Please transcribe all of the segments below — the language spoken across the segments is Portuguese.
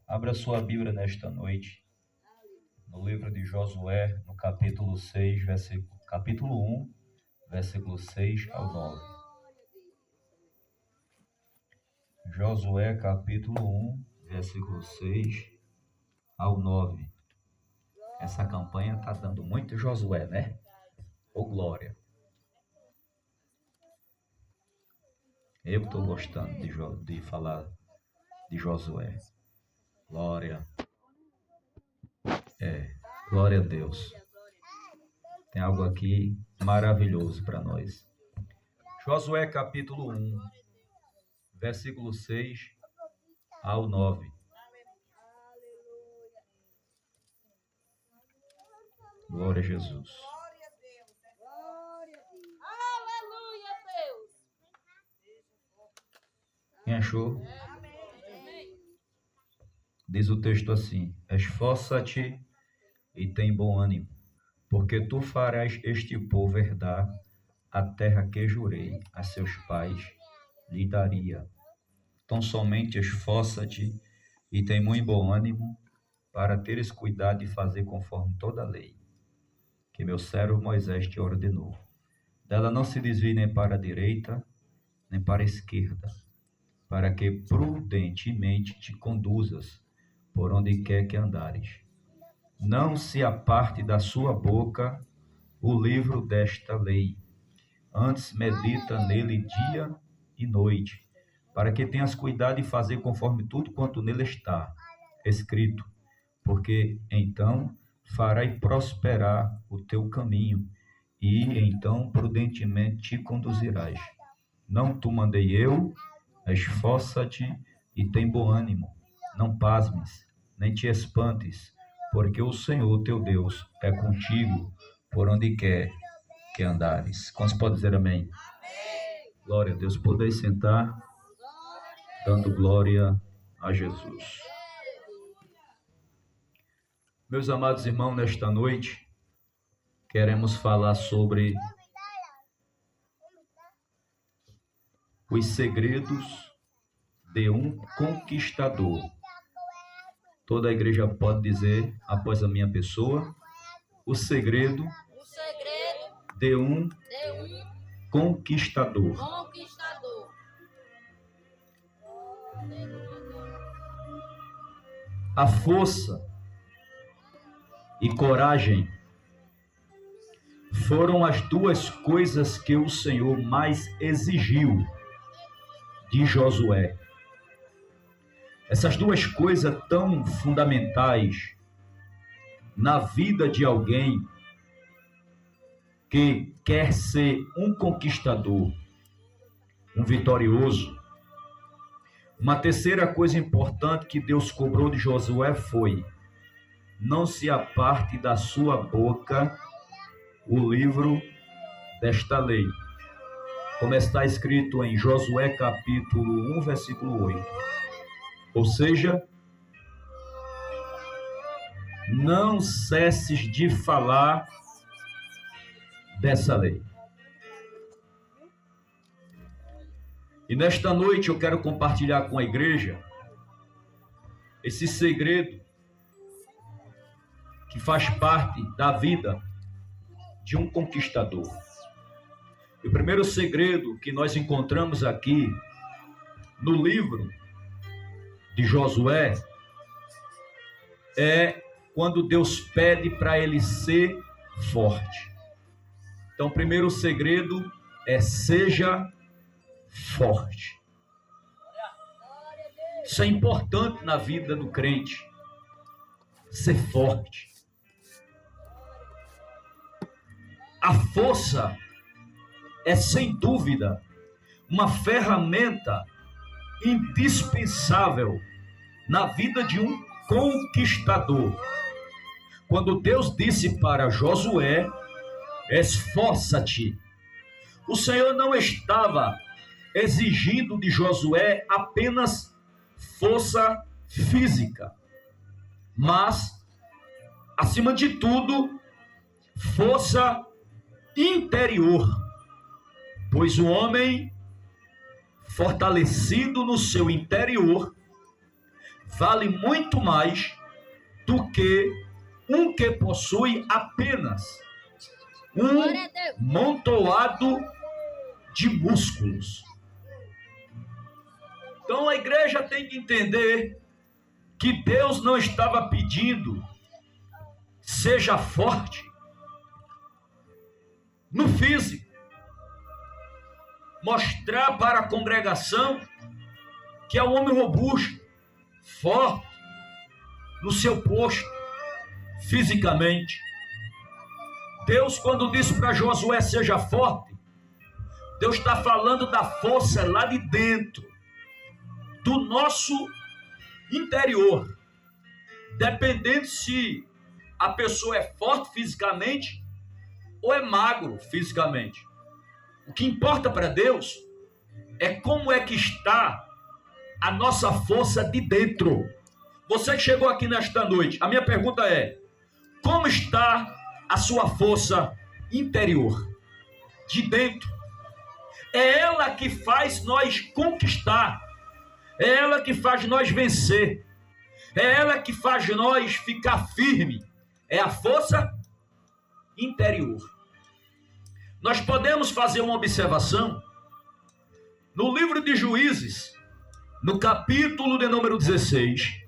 Abra sua Bíblia nesta noite, no livro de Josué, no capítulo 6, capítulo 1, versículo 6 ao 9. Josué, capítulo 1, versículo 6 ao 9. Essa campanha está dando muito Josué, né? Ô glória! Eu estou gostando de falar de Josué. Glória. Glória a Deus. Tem algo aqui maravilhoso para nós. Josué capítulo 1, versículo 6 ao 9. Glória a Jesus. Aleluia, Deus. Quem achou? Diz o texto assim: esforça-te e tem bom ânimo, porque tu farás este povo herdar a terra que jurei a seus pais lhe daria. Então somente esforça-te e tem muito bom ânimo, para teres cuidado de fazer conforme toda a lei, que meu servo Moisés te ordenou. Dela não se desvie nem para a direita, nem para a esquerda, para que prudentemente te conduzas por onde quer que andares. Não se aparte da sua boca o livro desta lei, antes medita nele dia e noite, para que tenhas cuidado de fazer conforme tudo quanto nele está escrito, porque então farás prosperar o teu caminho, e então prudentemente te conduzirás. Não te mandei eu? Esforça-te e tem bom ânimo. Não pasmes, nem te espantes, porque o Senhor teu Deus é contigo por onde quer que andares. Quantos podem dizer amém? Glória a Deus. Podeis sentar, dando glória a Jesus. Meus amados irmãos, nesta noite, queremos falar sobre os segredos de um conquistador. Toda a igreja pode dizer, após a minha pessoa, o segredo de um conquistador. A força e coragem foram as duas coisas que o Senhor mais exigiu de Josué. Essas duas coisas tão fundamentais na vida de alguém que quer ser um conquistador, um vitorioso. Uma terceira coisa importante que Deus cobrou de Josué foi: não se aparte da sua boca o livro desta lei, como está escrito em Josué capítulo 1, versículo 8. Ou seja, não cesses de falar dessa lei. E nesta noite eu quero compartilhar com a igreja esse segredo que faz parte da vida de um conquistador. O primeiro segredo que nós encontramos aqui no livro de Josué é quando Deus pede para ele ser forte. Então, o primeiro segredo é: seja forte. Isso é importante na vida do crente, ser forte. A força é, sem dúvida, uma ferramenta indispensável na vida de um conquistador. Quando Deus disse para Josué: esforça-te, o Senhor não estava exigindo de Josué apenas força física, mas, acima de tudo, força interior, pois o homem fortalecido no seu interior vale muito mais do que um que possui apenas um montoado de músculos. Então a igreja tem que entender que Deus não estava pedindo seja forte no físico, mostrar para a congregação que é um homem robusto, forte no seu posto, fisicamente. Deus, quando disse para Josué seja forte, Deus está falando da força lá de dentro, do nosso interior. Dependendo se a pessoa é forte fisicamente ou é magro fisicamente. O que importa para Deus é como é que está a nossa força de dentro. Você que chegou aqui nesta noite, a minha pergunta é: como está a sua força interior? De dentro. É ela que faz nós conquistar. É ela que faz nós vencer. É ela que faz nós ficar firme. É a força interior. Nós podemos fazer uma observação no livro de Juízes, no capítulo de número 16,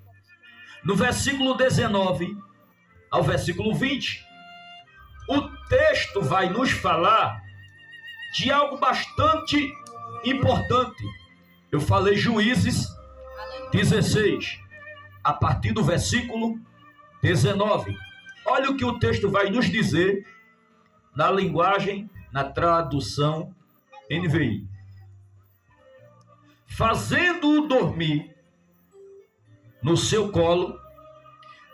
no versículo 19 ao versículo 20. O texto vai nos falar de algo bastante importante. Eu falei Juízes 16, a partir do versículo 19. Olha o que o texto vai nos dizer na linguagem, na tradução NVI. Fazendo-o dormir no seu colo,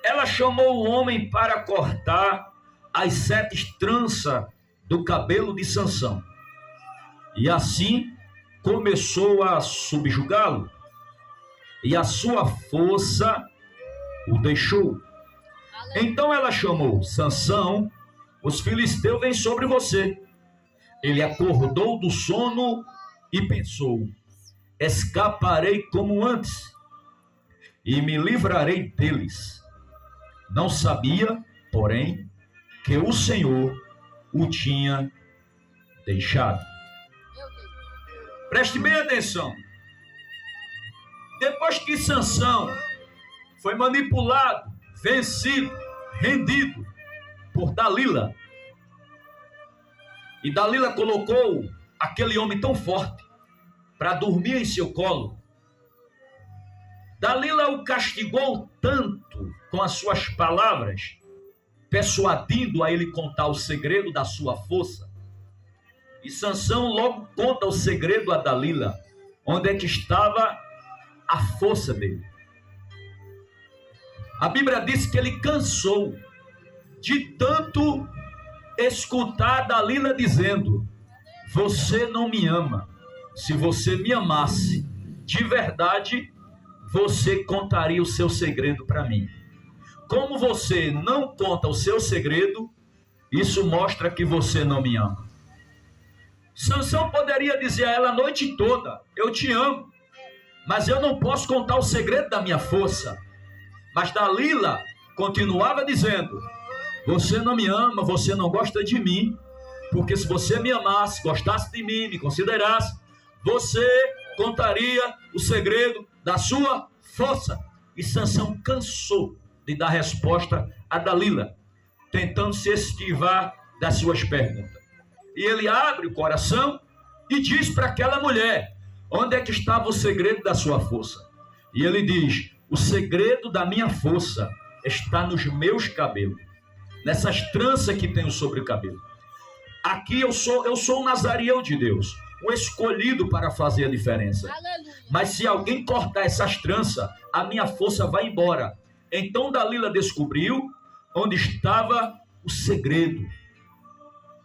ela chamou o homem para cortar as 7 tranças do cabelo de Sansão. E assim começou a subjugá-lo, e a sua força o deixou. Então ela chamou: Sansão, os filisteus vêm sobre você. Ele acordou do sono e pensou: escaparei como antes e me livrarei deles. Não sabia, porém, que o Senhor o tinha deixado. Preste bem atenção. Depois que Sansão foi manipulado, vencido, rendido por Dalila, e Dalila colocou aquele homem tão forte para dormir em seu colo, Dalila o castigou tanto com as suas palavras, persuadindo a ele contar o segredo da sua força. E Sansão logo conta o segredo a Dalila, onde é que estava a força dele. A Bíblia diz que ele cansou de tanto escutar Dalila dizendo: você não me ama. Se você me amasse de verdade, você contaria o seu segredo para mim. Como você não conta o seu segredo, isso mostra que você não me ama. Sansão poderia dizer a ela a noite toda: eu te amo, mas eu não posso contar o segredo da minha força. Mas Dalila continuava dizendo: você não me ama, você não gosta de mim, porque se você me amasse, gostasse de mim, me considerasse, você contaria o segredo da sua força. E Sansão cansou de dar resposta a Dalila, tentando se esquivar das suas perguntas. E ele abre o coração e diz para aquela mulher: onde é que estava o segredo da sua força? E ele diz: o segredo da minha força está nos meus cabelos, nessas tranças que tenho sobre o cabelo. Aqui eu sou o Nazareu de Deus, o escolhido para fazer a diferença. Aleluia. Mas se alguém cortar essas tranças, a minha força vai embora. Então Dalila descobriu onde estava o segredo,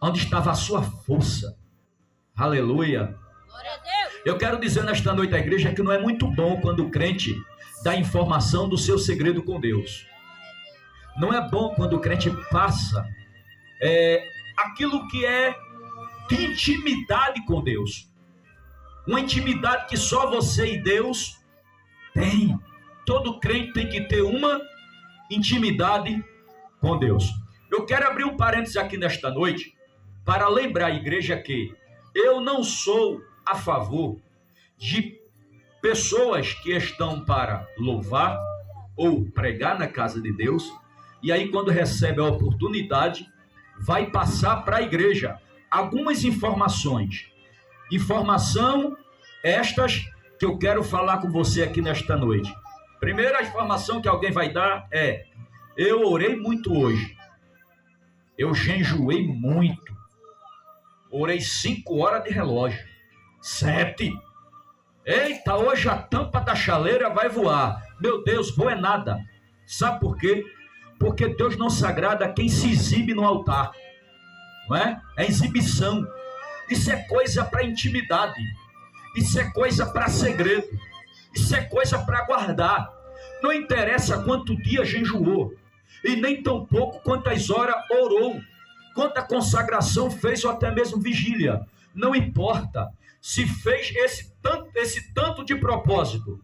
onde estava a sua força. Aleluia. Glória a Deus. Eu quero dizer nesta noite à igreja que não é muito bom quando o crente dá informação do seu segredo com Deus. Não é bom quando o crente passa aquilo que é de intimidade com Deus. Uma intimidade que só você e Deus têm. todo crente tem que ter uma intimidade com Deus. Eu quero abrir um parênteses aqui nesta noite para lembrar a igreja que eu não sou a favor de pessoas que estão para louvar ou pregar na casa de Deus, e aí quando recebe a oportunidade, vai passar para a igreja algumas informações. Informação estas que eu quero falar com você aqui nesta noite. Primeira informação que alguém vai dar é: eu orei muito hoje. Eu jejuei muito. Orei 5 horas de relógio. 7. Eita, hoje a tampa da chaleira vai voar. Meu Deus, vou é nada. Sabe por quê? Porque Deus não se agrada quem se exibe no altar. Não é? É exibição. Isso é coisa para intimidade. Isso é coisa para segredo. Isso é coisa para guardar. Não interessa quanto dia jejuou. E nem tão pouco quantas horas orou. Quanta consagração fez ou até mesmo vigília. Não importa. Se fez esse tanto de propósito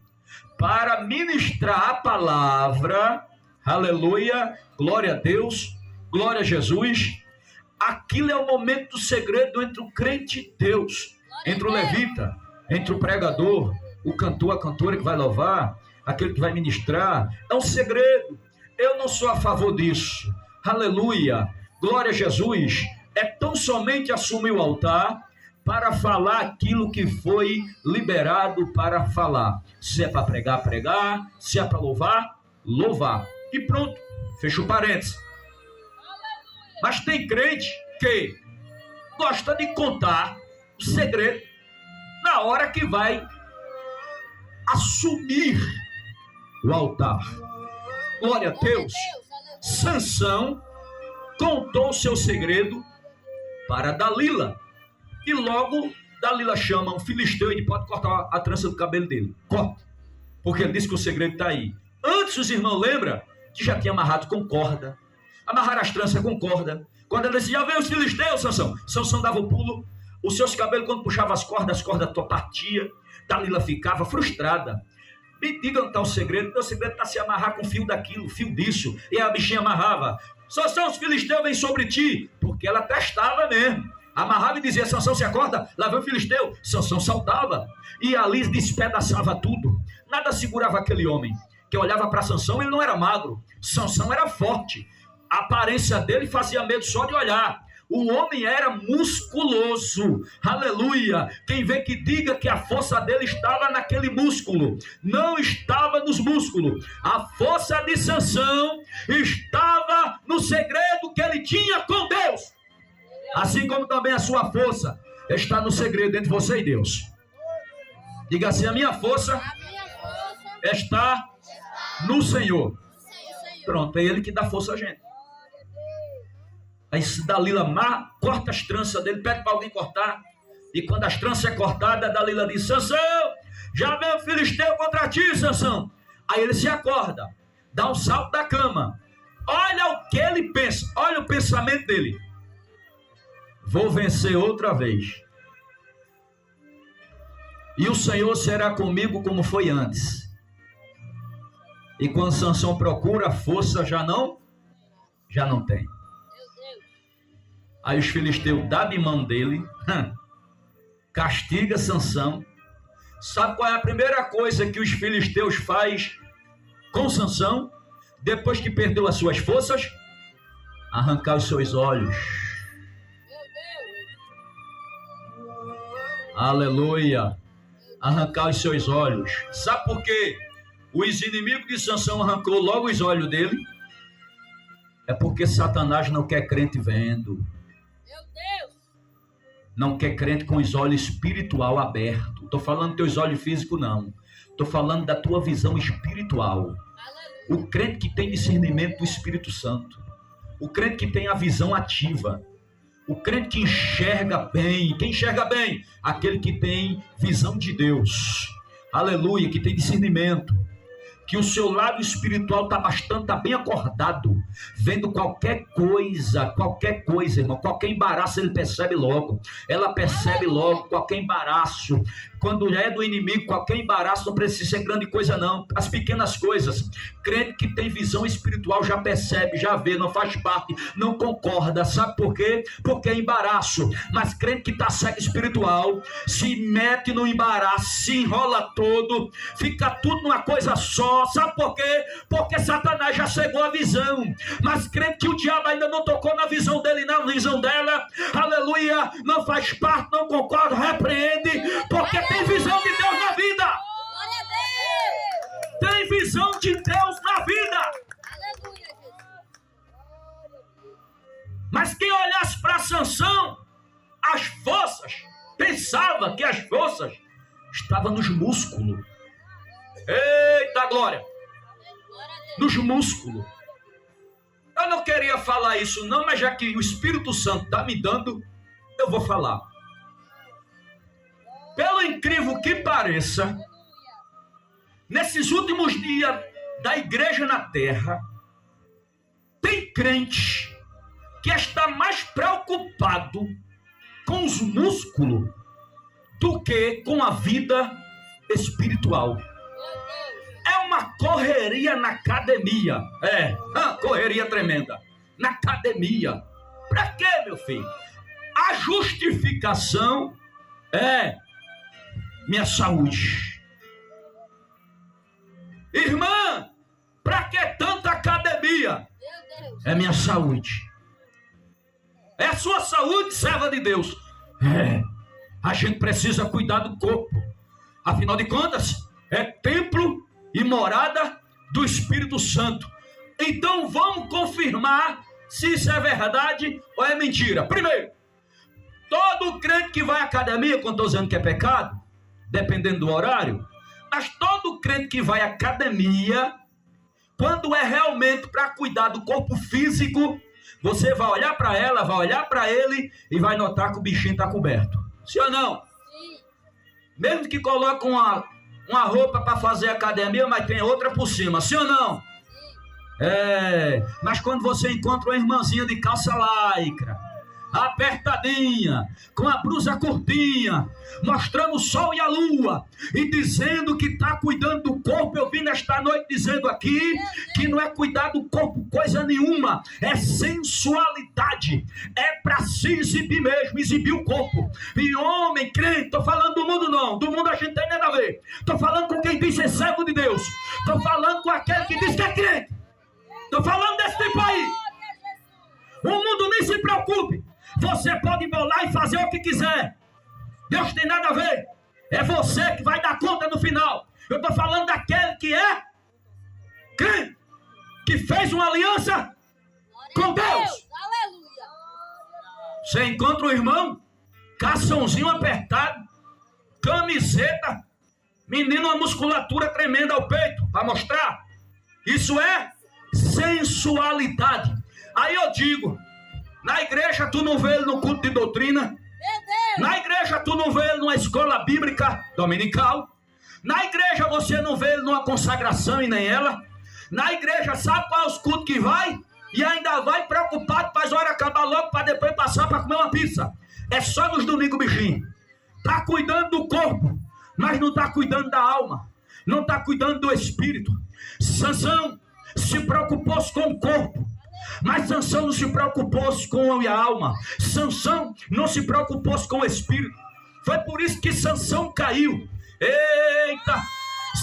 para ministrar a palavra, aleluia, glória a Deus, glória a Jesus, aquilo é o momento do segredo entre o crente e Deus, entre o levita, entre o pregador, o cantor, a cantora que vai louvar, aquele que vai ministrar. É um segredo. Eu não sou a favor disso. Aleluia, glória a Jesus. É tão somente assumir o altar para falar aquilo que foi liberado para falar. Se é para pregar, pregar. Se é para louvar, louvar. E pronto, fecha o parênteses. Mas tem crente que gosta de contar o segredo na hora que vai assumir o altar. Glória a Deus. Sansão contou o seu segredo para Dalila. E logo Dalila chama um filisteu e ele pode cortar a trança do cabelo dele. Corta. Porque ele disse que o segredo está aí. Antes os irmãos lembram que já tinha amarrado com corda. Amarrar as tranças com corda. Quando ele disse, já veio os filisteus, Sansão. Sansão dava o pulo. Os seus cabelos, quando puxava as cordas partia. Dalila ficava frustrada. Me diga onde está o segredo. O segredo está se amarrar com fio daquilo, fio disso. E a bichinha amarrava. Sansão, os filisteus vêm sobre ti. Porque ela testava mesmo. Amarrava e dizia, Sansão, se acorda, lá vem o filisteu. Sansão saltava e ali despedaçava tudo. Nada segurava aquele homem, que olhava para Sansão, ele não era magro. Sansão era forte. A aparência dele fazia medo só de olhar. O homem era musculoso. Aleluia. Quem vê que diga que a força dele estava naquele músculo. Não estava nos músculos. A força de Sansão estava no segredo que ele tinha com Deus. Assim como também a sua força está no segredo entre você e Deus. Diga assim, a minha força está no Senhor. Pronto, é Ele que dá força a gente. Aí se Dalila corta as tranças dele, pede para alguém cortar. E quando as tranças é cortada, Dalila diz, Sansão, já vem o filisteu contra ti, Sansão. Aí ele se acorda, dá um salto da cama. Olha o que ele pensa, olha o pensamento dele. Vou vencer outra vez. E o Senhor será comigo como foi antes. E quando Sansão procura, a força já não tem. Aí os filisteus dão de mão dele, castiga Sansão. Sabe qual é a primeira coisa que os filisteus fazem com Sansão? Depois que perdeu as suas forças? Arrancar os seus olhos. Aleluia. Arrancar os seus olhos. Sabe por quê? Os inimigos de Sansão arrancou logo os olhos dele. É porque Satanás não quer crente vendo. Meu Deus. Não quer crente com os olhos espiritual abertos. Estou falando dos teus olhos físicos, não. Estou falando da tua visão espiritual. O crente que tem discernimento do Espírito Santo. O crente que tem a visão ativa. O crente que enxerga bem. Quem enxerga bem? Aquele que tem visão de Deus. Aleluia, que tem discernimento. Que o seu lado espiritual está bem acordado. Vendo qualquer coisa, irmão. Qualquer embaraço ele percebe logo. Ela percebe logo qualquer embaraço. Quando é do inimigo, qualquer embaraço não precisa ser grande coisa não. As pequenas coisas. Crente que tem visão espiritual já percebe, já vê, não faz parte, não concorda. Sabe por quê? Porque é embaraço. Mas crente que está cego espiritual se mete no embaraço, se enrola todo, fica tudo numa coisa só. Sabe por quê? Porque Satanás já cegou a visão. Mas crente que o diabo ainda não tocou na visão dele, na visão dela, aleluia, não faz parte, não concorda, repreende, porque tem visão de Deus na vida. Tem visão de Deus na vida. Mas quem olhasse para Sansão, as forças, pensava que as forças estavam nos músculos. Eita glória! Nos músculos. Eu não queria falar isso não, mas já que o Espírito Santo está me dando, eu vou falar. Pelo incrível que pareça, nesses últimos dias da igreja na terra, tem crente que está mais preocupado com os músculos do que com a vida espiritual. É uma correria na academia. Correria tremenda. Na academia. Para quê, meu filho? A justificação é minha saúde. Irmã, para que tanta academia? É minha saúde. É a sua saúde, serva de Deus. A gente precisa cuidar do corpo. Afinal de contas, é templo e morada do Espírito Santo. Então vamos confirmar se isso é verdade ou é mentira. Primeiro, todo crente que vai à academia, quando estou dizendo que é pecado, dependendo do horário, mas todo crente que vai à academia, quando é realmente para cuidar do corpo físico, você vai olhar para ela, vai olhar para ele e vai notar que o bichinho está coberto. Sim ou não? Sim. Mesmo que coloque uma roupa para fazer academia, mas tem outra por cima. Sim ou não? Sim. Mas quando você encontra uma irmãzinha de calça lycra, apertadinha, com a blusa curtinha, mostrando o sol e a lua, e dizendo que está cuidando do corpo, eu vim nesta noite dizendo aqui que não é cuidar do corpo coisa nenhuma, é sensualidade, é para se exibir mesmo, exibir o corpo. E homem, crente, estou falando do mundo não, do mundo a gente tem nada a ver, estou falando com quem diz ser servo de Deus, estou falando com aquele que diz que é crente, estou falando desse tipo aí. O mundo nem se preocupe. Você pode embolar e fazer o que quiser. Deus tem nada a ver. É você que vai dar conta no final. Eu estou falando daquele que é crente, que fez uma aliança com Deus. Você encontra o irmão, calçãozinho apertado, camiseta, menino, uma musculatura tremenda ao peito, para mostrar. Isso é sensualidade. Aí eu digo, na igreja tu não vê ele no culto de doutrina. Na igreja tu não vê ele numa escola bíblica dominical. Na igreja você não vê ele numa consagração e nem ela. Na igreja sabe qual é os cultos que vai? E ainda vai preocupado para as horas acabar logo para depois passar para comer uma pizza. É só nos domingos, bichinho. Está cuidando do corpo, mas não está cuidando da alma. Não está cuidando do espírito. Sansão se preocupou com o corpo, mas Sansão não se preocupou com a alma. Sansão não se preocupou com o espírito. Foi por isso que Sansão caiu. Eita!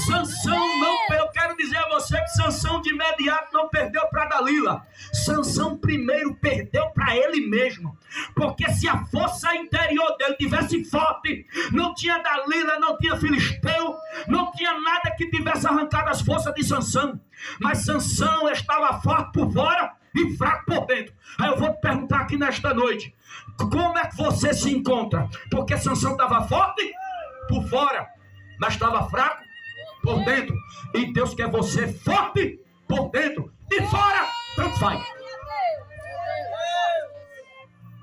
Sansão não, eu quero dizer a você que Sansão de imediato não perdeu para Dalila. Sansão primeiro perdeu para ele mesmo. Porque se a força interior dele tivesse forte, não tinha Dalila, não tinha Filisteu, não tinha nada que tivesse arrancado as forças de Sansão. Mas Sansão estava forte por fora e fraco por dentro. Aí eu vou te perguntar aqui nesta noite, como é que você se encontra? Porque Sansão estava forte por fora, mas estava fraco por dentro. E Deus quer você forte por dentro. De fora, tanto faz.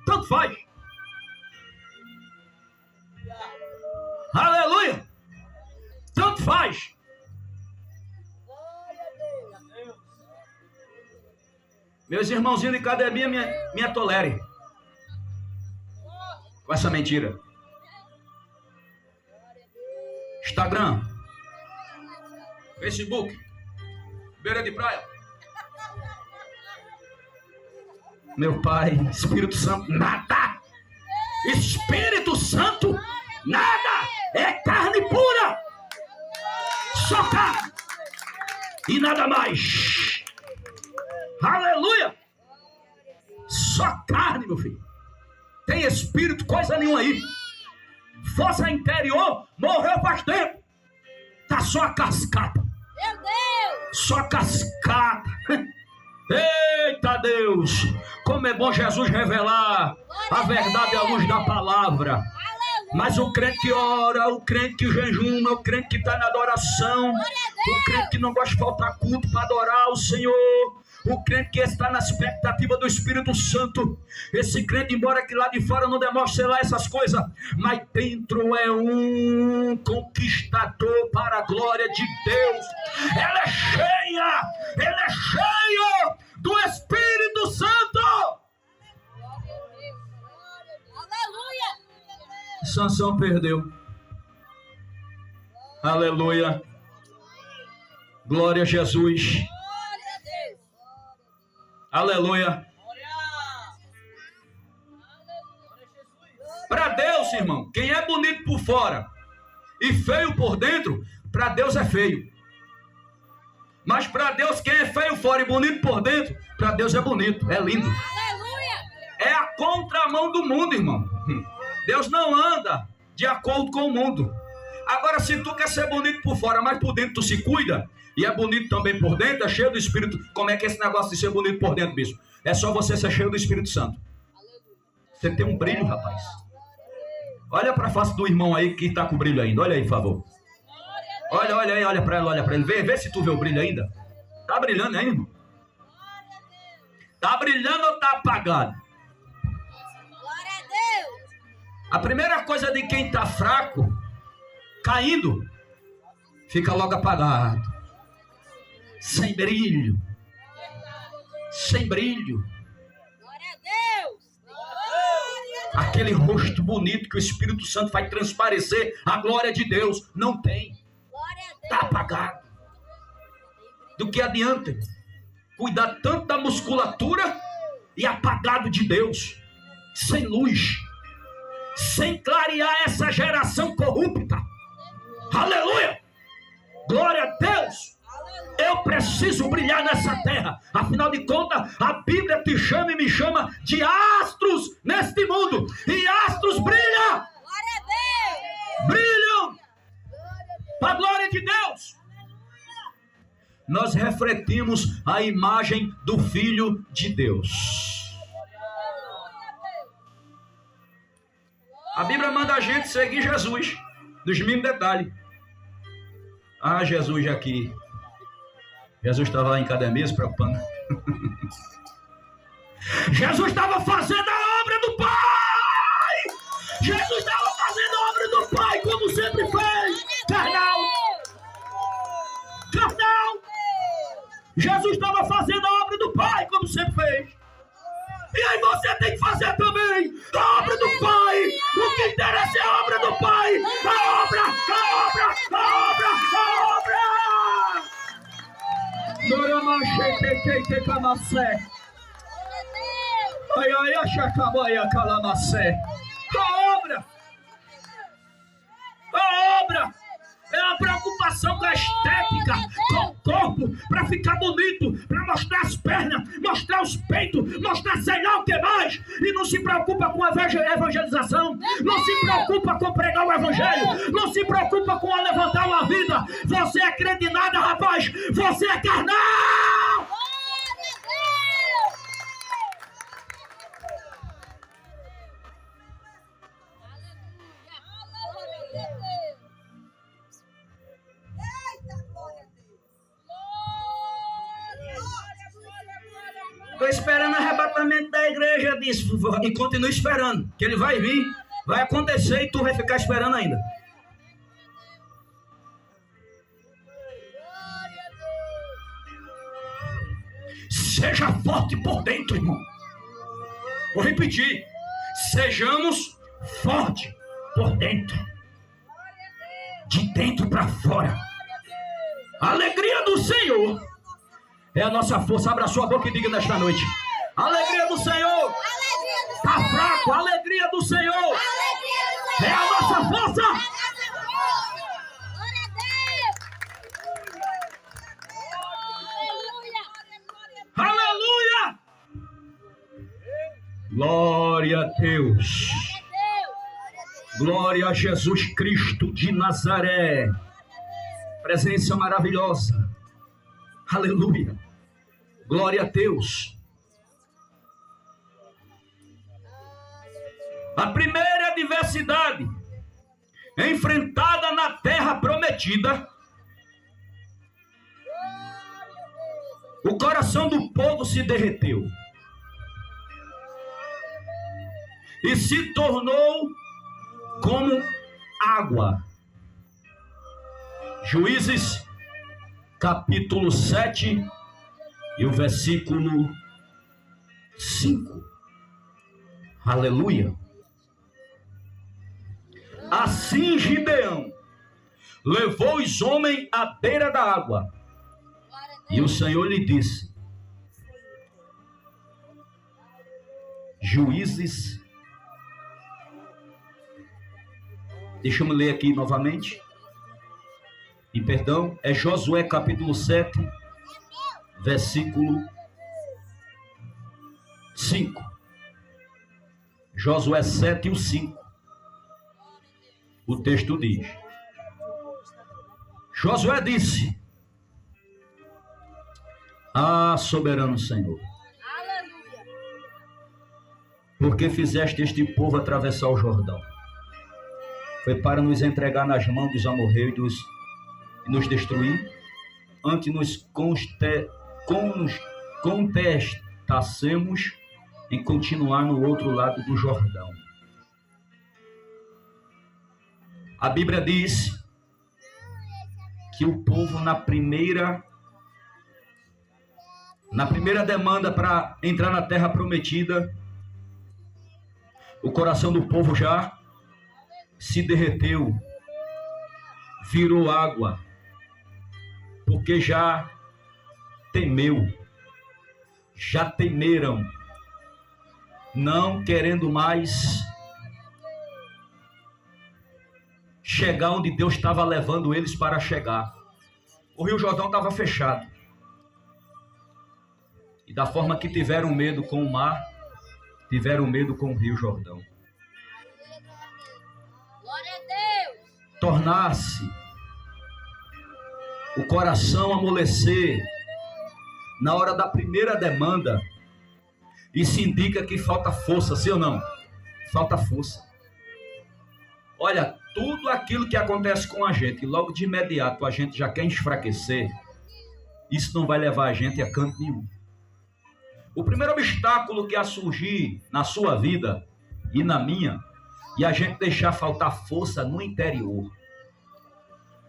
Tanto faz. Aleluia. Tanto faz. Meus irmãozinhos de academia, me tolerem com essa mentira. Instagram, Facebook, beira de praia. Meu Pai, Espírito Santo, nada. Espírito Santo, nada. É carne pura. Só carne. E nada mais. Aleluia. Só carne, meu filho. Tem espírito, coisa nenhuma aí. Força interior, morreu faz tempo. Tá só a cascata. Meu Deus! Só cascata. Eita Deus! Como é bom Jesus revelar a verdade à luz da palavra. Mas o crente que ora, o crente que jejuma, o crente que está na adoração, o crente que não gosta de faltar culto para adorar o Senhor, o crente que está na expectativa do Espírito Santo, esse crente, embora que lá de fora não demonstre lá essas coisas, mas dentro é um conquistador para a glória de Deus. Ela é cheia do Espírito Santo. Aleluia! Sansão perdeu. Aleluia. Glória a Jesus. Glória a Deus! Aleluia. Para Deus, irmão, quem é bonito por fora e feio por dentro, para Deus é feio. Mas para Deus, quem é feio fora e bonito por dentro, para Deus é bonito, é lindo. Aleluia! É a contramão do mundo, irmão. Deus não anda de acordo com o mundo. Agora, se tu quer ser bonito por fora, mas por dentro tu se cuida, e é bonito também por dentro, é cheio do Espírito. Como é que é esse negócio de ser bonito por dentro, bicho? É só você ser cheio do Espírito Santo. Você tem um brilho, rapaz. Olha para a face do irmão aí que está com brilho ainda. Olha aí, por favor. Olha aí, olha para ele. Vê se tu vê o brilho ainda. Tá brilhando, hein, irmão? Tá brilhando ou tá apagado? Glória a Deus! A primeira coisa de quem tá fraco, caindo, fica logo apagado. Sem brilho. Sem brilho. Glória a Deus! Glória a Deus! Aquele rosto bonito que o Espírito Santo vai transparecer a glória de Deus. Não tem. Glória a Deus! Está apagado. Do que adianta cuidar tanto da musculatura e apagado de Deus, sem luz, sem clarear essa geração corrupta. Aleluia! Glória a Deus! Eu preciso brilhar nessa terra. Afinal de contas, a Bíblia te chama e me chama de astros neste mundo. E astros brilham! Glória a Deus! Brilham! Para a glória de Deus! Nós refletimos a imagem do Filho de Deus. A Bíblia manda a gente seguir Jesus, nos mínimos detalhes. Ah, Jesus aqui. Jesus estava lá em academia se preocupando. Jesus estava fazendo a obra do Pai! Jesus estava fazendo a obra do Pai, como sempre fez! Carnal! Jesus estava fazendo a obra do Pai, como sempre fez. E aí você tem que fazer também a obra do Pai. O que interessa é a obra do Pai. A obra. Ai, achacabaia calamacé. A obra é a preocupação com a estética, com o corpo, para ficar bonito, para mostrar as pernas, mostrar os peitos, mostrar sei lá o que mais. E não se preocupa com a evangelização, não se preocupa com pregar o evangelho, não se preocupa com levantar uma vida. Você é crente em nada, rapaz, você é carnal. Estou esperando o arrebatamento da igreja, disse, e continue esperando, que ele vai vir, vai acontecer e tu vai ficar esperando ainda. Seja forte por dentro, irmão. Vou repetir, sejamos fortes por dentro de Deus. dentro para fora. A alegria do Senhor é a nossa força. Abra sua boca e diga nesta noite: a alegria do Senhor. Está fraco, a alegria do Senhor é a nossa força. Aleluia! Glória a Deus. Glória a Jesus Cristo de Nazaré. Presença maravilhosa. Aleluia. Glória a Deus. A primeira adversidade enfrentada na terra prometida, o coração do povo se derreteu e se tornou como água. Juízes, capítulo 7 e o versículo 5. Aleluia. Assim Gideão levou os homens à beira da água, e o Senhor lhe disse. Juízes, deixa eu ler aqui novamente, e perdão, é Josué capítulo 7, versículo 5. Josué 7 e o 5. O texto diz: Josué disse: Ah, soberano Senhor, por que fizeste este povo atravessar o Jordão? Foi para nos entregar nas mãos dos amorreus e nos destruir? Antes nos contestássemos em continuar no outro lado do Jordão. A Bíblia diz que o povo na primeira demanda para entrar na terra prometida, o coração do povo já se derreteu, virou água, porque já temeram, não querendo mais chegar onde Deus estava levando eles para chegar. O Rio Jordão estava fechado. E da forma que tiveram medo com o mar, tiveram medo com o Rio Jordão. Glória a Deus. Tornar-se o coração amolecer na hora da primeira demanda, isso indica que falta força, sim ou não? Falta força. Olha, tudo aquilo que acontece com a gente, logo de imediato a gente já quer enfraquecer, isso não vai levar a gente a canto nenhum. O primeiro obstáculo que a surgir na sua vida e na minha, e a gente deixar faltar força no interior,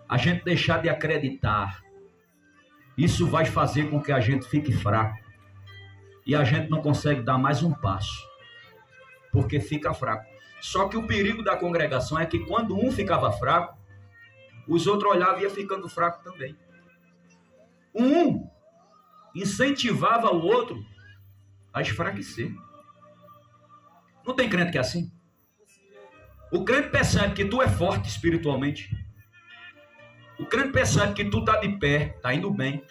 a gente deixar de acreditar, isso vai fazer com que a gente fique fraco, e a gente não consegue dar mais um passo, porque fica fraco. Só que o perigo da congregação é que quando um ficava fraco, os outros olhavam e ia ficando fraco também. Um incentivava o outro a esfraquecer. Não tem crente que é assim? O crente percebe que tu é forte espiritualmente. O crente percebe que tu está de pé, está indo bem.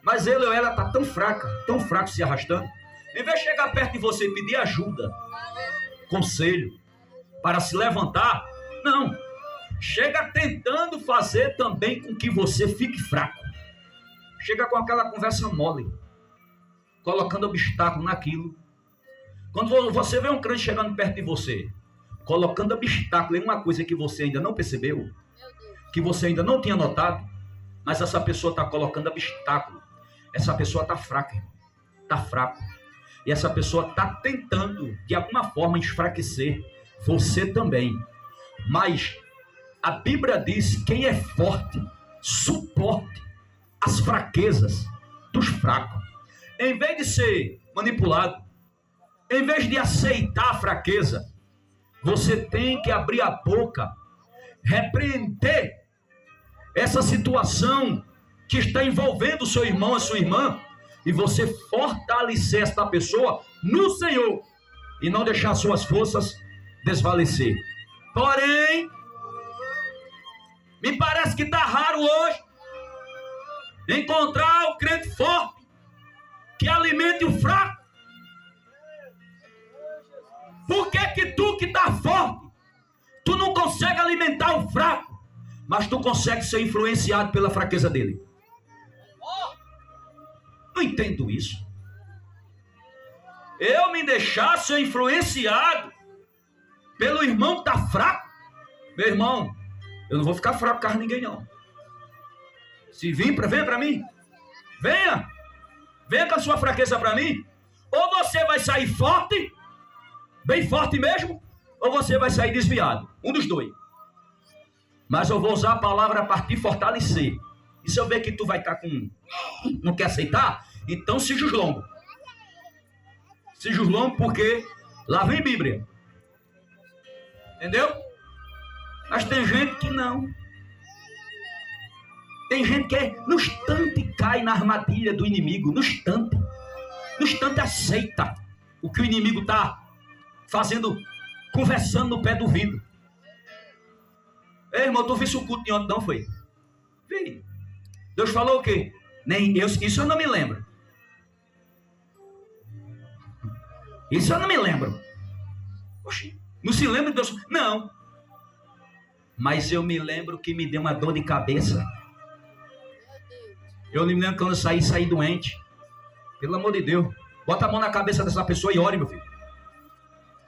Mas ele ou ela está tão fraco se arrastando. Em vez de chegar perto de você e pedir ajuda, conselho, para se levantar, não. Chega tentando fazer também com que você fique fraco. Chega com aquela conversa mole, colocando obstáculo naquilo. Quando você vê um crente chegando perto de você, colocando obstáculo em uma coisa que você ainda não percebeu, que você ainda não tinha notado, mas essa pessoa está colocando obstáculo. Essa pessoa está fraca, está fraco. E essa pessoa está tentando, de alguma forma, enfraquecer você também. Mas a Bíblia diz que quem é forte suporte as fraquezas dos fracos. Em vez de ser manipulado, em vez de aceitar a fraqueza, você tem que abrir a boca, repreender essa situação que está envolvendo o seu irmão, a sua irmã, e você fortalecer esta pessoa no Senhor e não deixar suas forças desfalecer. Porém, me parece que está raro hoje encontrar o crente forte que alimente o fraco. Por que tu que está forte, tu não consegue alimentar o fraco, mas tu consegue ser influenciado pela fraqueza dele? Não entendo isso. Eu me deixar ser influenciado pelo irmão que está fraco? Meu irmão, eu não vou ficar fraco por causa de ninguém, não. Se vir, venha para mim. Venha com a sua fraqueza para mim. Ou você vai sair forte, bem forte mesmo, ou você vai sair desviado. Um dos dois. Mas eu vou usar a palavra para te fortalecer. E se eu ver que tu vai estar com... não quer aceitar, então seja os lombos. Seja os lombos, porque lá vem Bíblia. Entendeu? Mas tem gente que não. Tem gente que no instante cai na armadilha do inimigo. No instante aceita o que o inimigo está fazendo, conversando no pé do vidro. Ei, irmão, tu viste o culto de ontem, não foi? Vi. Deus falou o quê? Nem eu, isso eu não me lembro. Isso eu não me lembro. Oxi, não se lembra de Deus? Não. Mas eu me lembro que me deu uma dor de cabeça. Eu me lembro quando eu saí doente. Pelo amor de Deus. Bota a mão na cabeça dessa pessoa e ore, meu filho.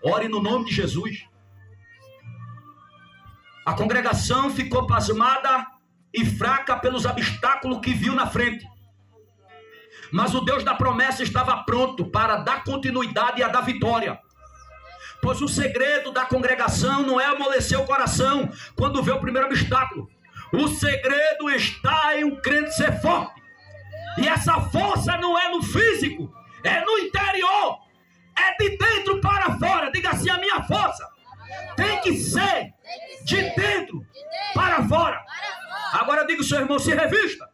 Ore no nome de Jesus. A congregação ficou pasmada e fraca pelos obstáculos que viu na frente. Mas o Deus da promessa estava pronto para dar continuidade e a dar vitória. Pois o segredo da congregação não é amolecer o coração quando vê o primeiro obstáculo. O segredo está em um crente ser forte. E essa força não é no físico, é no interior. É de dentro para fora. Diga assim, a minha força tem que ser de dentro para fora. Agora diga ao seu irmão, se revista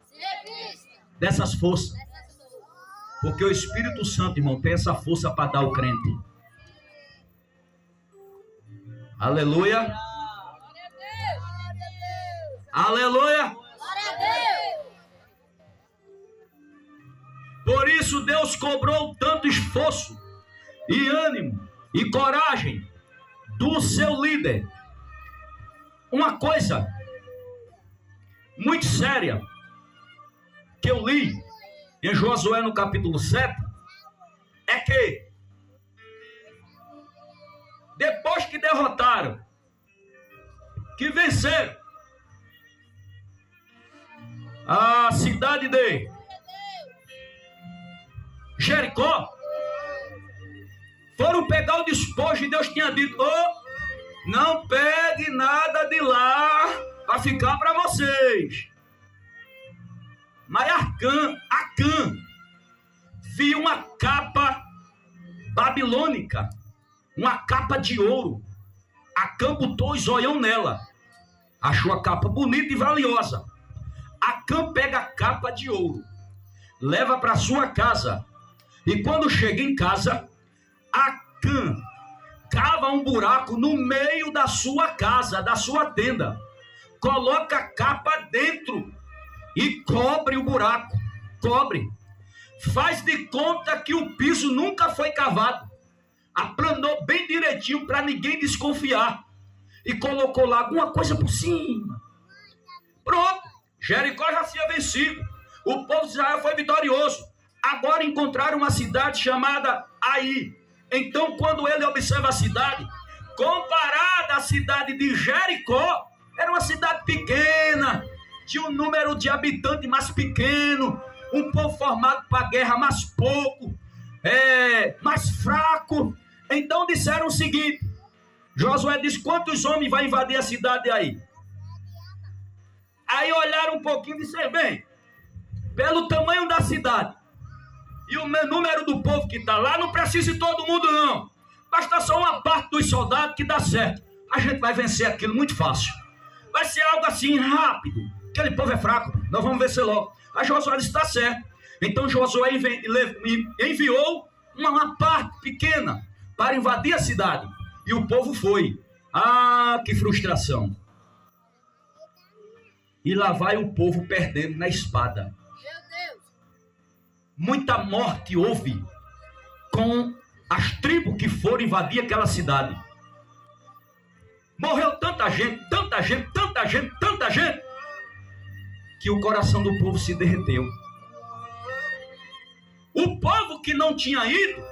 dessas forças. Porque o Espírito Santo, irmão, tem essa força para dar ao crente. Aleluia. Aleluia. Por isso Deus cobrou tanto esforço e ânimo e coragem do seu líder. Uma coisa muito séria que eu li em Josué no capítulo 7 é que depois que derrotaram, que venceram a cidade de Jericó, foram pegar o despojo e Deus tinha dito: oh, não pegue nada de lá para ficar para vocês. Mas Acã viu uma capa babilônica, uma capa de ouro. Acã botou os olhão nela, achou a capa bonita e valiosa. Acã pega a capa de ouro, leva para sua casa, e quando chega em casa, Acã cava um buraco no meio da sua casa, da sua tenda, coloca a capa dentro e cobre o buraco, faz de conta que o piso nunca foi cavado, aplanou bem direitinho para ninguém desconfiar, e colocou lá alguma coisa por cima. Pronto, Jericó já tinha vencido, o povo de Israel foi vitorioso. Agora encontraram uma cidade chamada Ai. Então, quando ele observa a cidade, comparada à cidade de Jericó, era uma cidade pequena, tinha um número de habitantes mais pequeno, um povo formado para a guerra mais pouco, mais fraco. Então disseram o seguinte: Josué disse: quantos homens vai invadir a cidade aí? Aí olharam um pouquinho e disseram: bem, pelo tamanho da cidade e o número do povo que está lá, não precisa de todo mundo não, basta só uma parte dos soldados que dá certo. A gente vai vencer aquilo muito fácil, vai ser algo assim rápido. Aquele povo é fraco, nós vamos vencer logo. Aí Josué disse, está certo. Então Josué enviou uma parte pequena para invadir a cidade. E o povo foi. Ah, que frustração. E lá vai o povo perdendo na espada. Meu Deus. Muita morte houve com as tribos que foram invadir aquela cidade. Morreu tanta gente, tanta gente, tanta gente, tanta gente, que o coração do povo se derreteu. O povo que não tinha ido,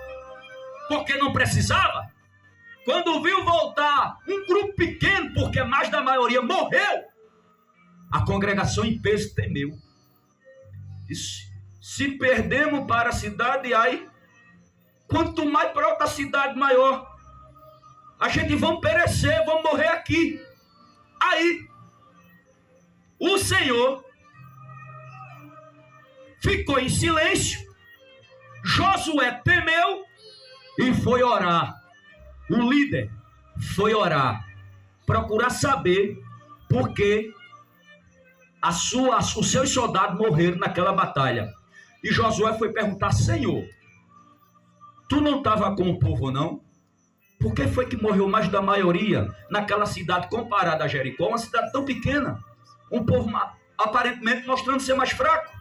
porque não precisava, quando viu voltar um grupo pequeno, porque mais da maioria morreu, a congregação em peso temeu. Disse, se perdemos para a cidade, aí, quanto mais para outra cidade maior, a gente vamos perecer, vamos morrer aqui. Aí, o Senhor ficou em silêncio, Josué temeu e foi orar. O líder foi orar, procurar saber por que os seus soldados morreram naquela batalha. E Josué foi perguntar, Senhor, tu não estava com o povo não? Por que foi que morreu mais da maioria naquela cidade comparada a Jericó? Uma cidade tão pequena, um povo aparentemente mostrando ser mais fraco.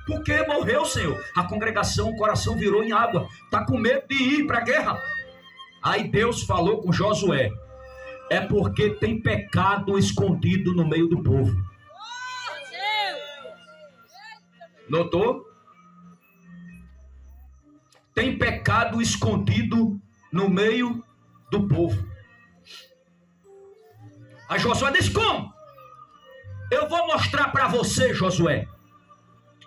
Por que morreu, Senhor? A congregação, o coração virou em água, está com medo de ir para a guerra. Aí Deus falou com Josué, é porque tem pecado escondido no meio do povo. Notou? Tem pecado escondido no meio do povo. Aí Josué disse, como? Eu vou mostrar para você, Josué,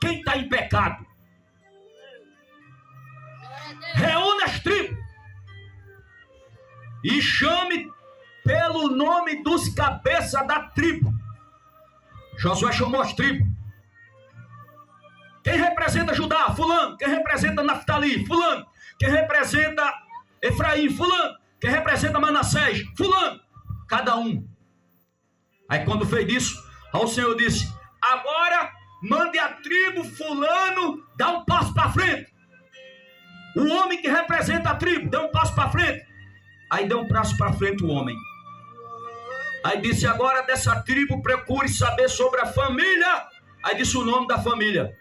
quem está em pecado. Reúna as tribos e chame pelo nome dos cabeças da tribo. Josué chamou as tribos. Quem representa Judá? Fulano. Quem representa Naftali? Fulano. Quem representa Efraim? Fulano. Quem representa Manassés? Fulano. Cada um. Aí quando fez isso, o Senhor disse, agora mande a tribo fulano dar um passo para frente. O homem que representa a tribo deu um passo para frente. Aí deu um passo para frente o homem. Aí disse, agora dessa tribo procure saber sobre a família. Aí disse o nome da família.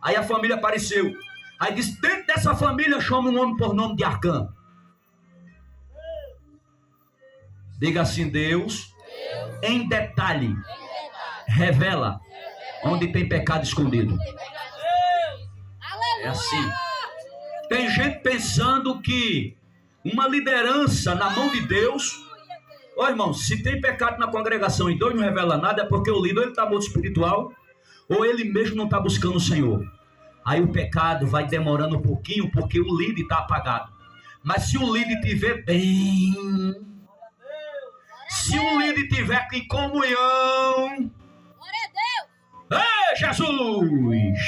Aí a família apareceu. Aí disse, dentro dessa família chama um homem por nome de Arcã. Diga assim, Deus, em detalhe, revela onde tem pecado escondido. É assim. Tem gente pensando que uma liderança na mão de Deus... Ó, irmão, se tem pecado na congregação e Deus não revela nada, é porque o líder está morto espiritual, ou ele mesmo não está buscando o Senhor. Aí o pecado vai demorando um pouquinho, porque o líder está apagado. Mas se o líder estiver bem, se o líder estiver em comunhão, ei, Jesus!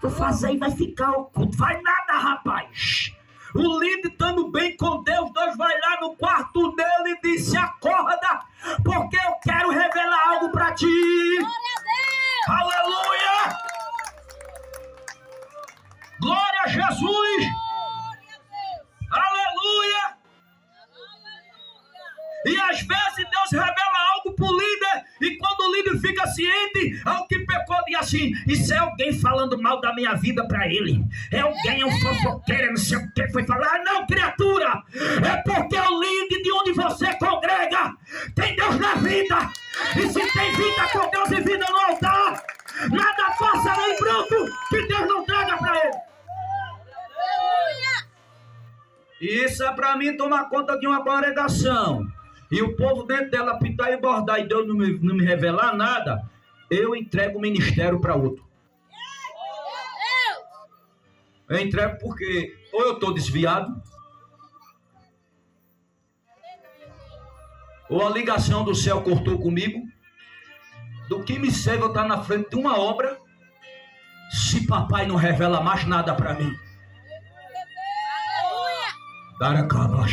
Vou fazer e vai ficar oculto. Vai nada, rapaz. O líder estando bem com Deus, Deus vai lá no quarto dele e disse, acorda, porque eu quero revelar algo para ti. Glória a Deus! Aleluia! Glória a Jesus! Glória a Deus! Aleluia! E às vezes Deus revela algo para o líder, e quando o líder fica ciente, ao que pecou, diz assim, isso é alguém falando mal da minha vida para ele. É alguém, é um fofoqueiro, não sei o que foi falar. Não, criatura, é porque o líder de onde você congrega tem Deus na vida. E se tem vida com Deus e vida no altar, nada passa nem bruto que Deus não traga para ele. E isso é para mim tomar conta de uma congregação. E o povo dentro dela pintar e bordar e Deus não me revelar nada, eu entrego o ministério para outro. Eu entrego porque ou eu estou desviado, ou a ligação do céu cortou comigo. Do que me serve eu estar na frente de uma obra se papai não revela mais nada para mim? Aleluia!